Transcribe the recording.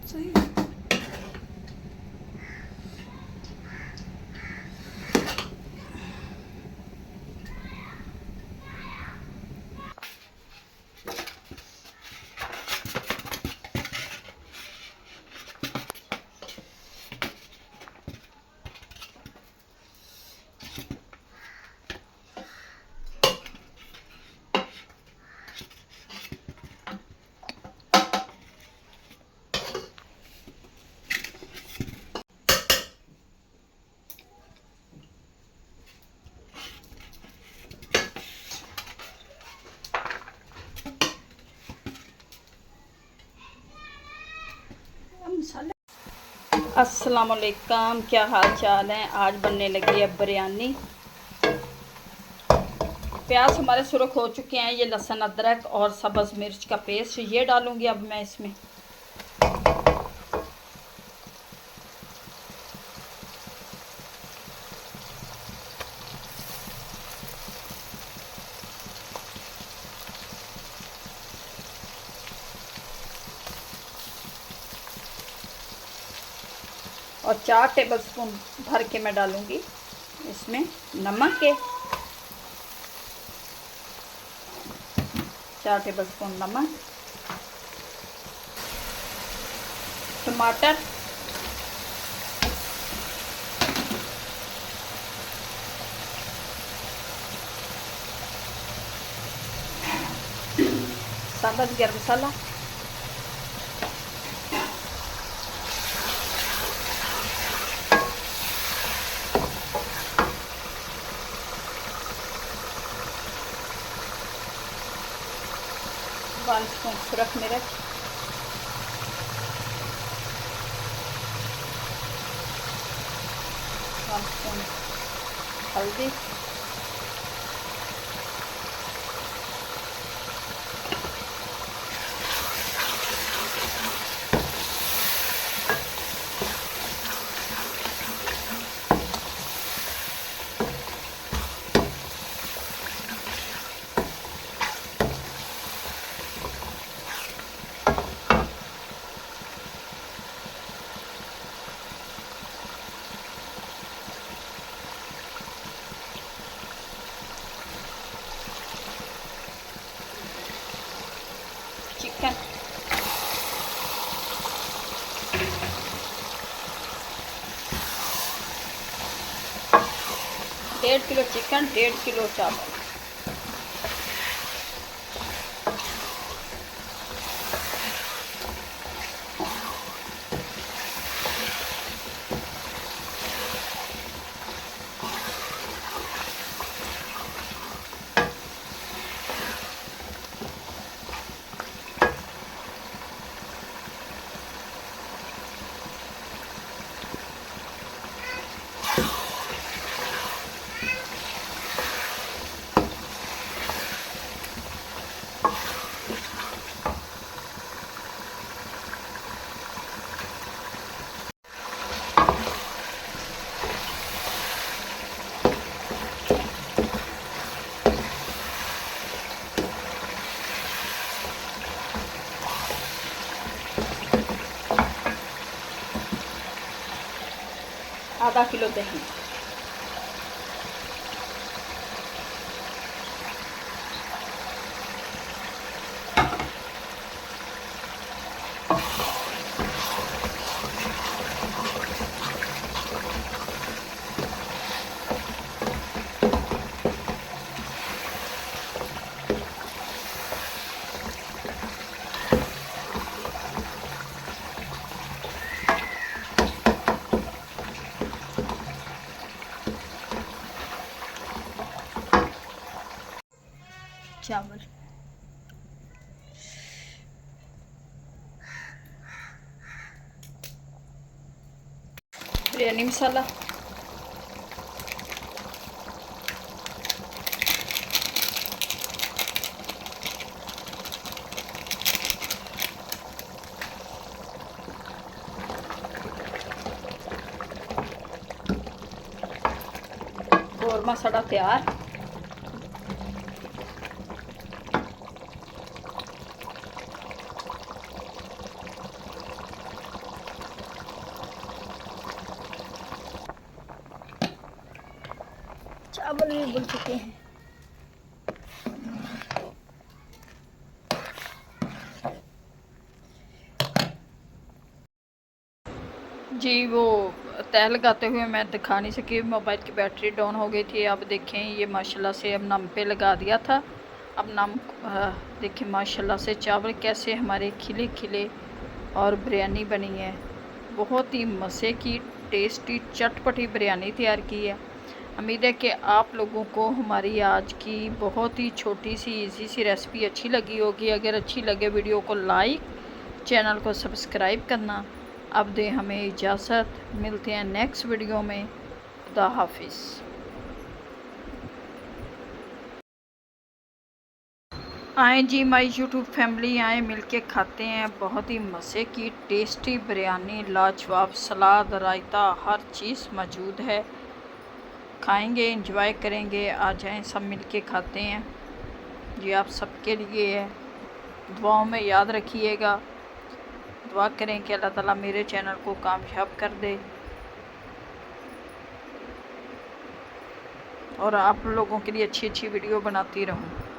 सही। अस्सलाम वालेकुम, क्या हाल चाल है। आज बनने लगी है बिरयानी। प्याज हमारे सुरख हो चुके हैं। ये लहसुन अदरक और सब्ज़ मिर्च का पेस्ट ये डालूंगी अब मैं इसमें। और 4 टेबलस्पून भर के मैं डालूंगी इसमें नमक के। 4 टेबलस्पून नमक, टमाटर, सब्ज़ गरम मसाला, वन स्पून सुरख मिर्च, वन स्पून हल्दी, चिकन, डेढ़ किलो चिकन, 1.5 किलो चावल। आधा किलो दही, चावल, बिरयानी मसाला, कौरमा साढ़ा तैयार। चावल भी उबल चुके हैं। जी वो तह लगाते हुए मैं दिखा नहीं सकी, मोबाइल की बैटरी डाउन हो गई थी। अब देखें ये माशाल्लाह से अब नम पे लगा दिया था। अब नम देखें माशाल्लाह से चावल कैसे हमारे खिले खिले और बिरयानी बनी है। बहुत ही मज़े की टेस्टी चटपटी बिरयानी तैयार की है। उम्मीद है कि आप लोगों को हमारी आज की बहुत ही छोटी सी इजी सी रेसिपी अच्छी लगी होगी। अगर अच्छी लगे वीडियो को लाइक, चैनल को सब्सक्राइब करना। अब दें हमें इजाज़त, मिलते हैं नेक्स्ट वीडियो में। खुदा हाफिज़। आएँ जी माई यूट्यूब फैमिली, आएँ मिलके खाते हैं बहुत ही मज़े की टेस्टी बिरयानी, लाजवाब सलाद, रायता, हर चीज़ मौजूद है। खाएंगे, एंजॉय करेंगे। आ जाएँ सब मिलके खाते हैं। ये आप सबके लिए है। दुआओं में याद रखिएगा। दुआ करें कि अल्लाह ताला मेरे चैनल को कामयाब कर दे और आप लोगों के लिए अच्छी अच्छी वीडियो बनाती रहूं।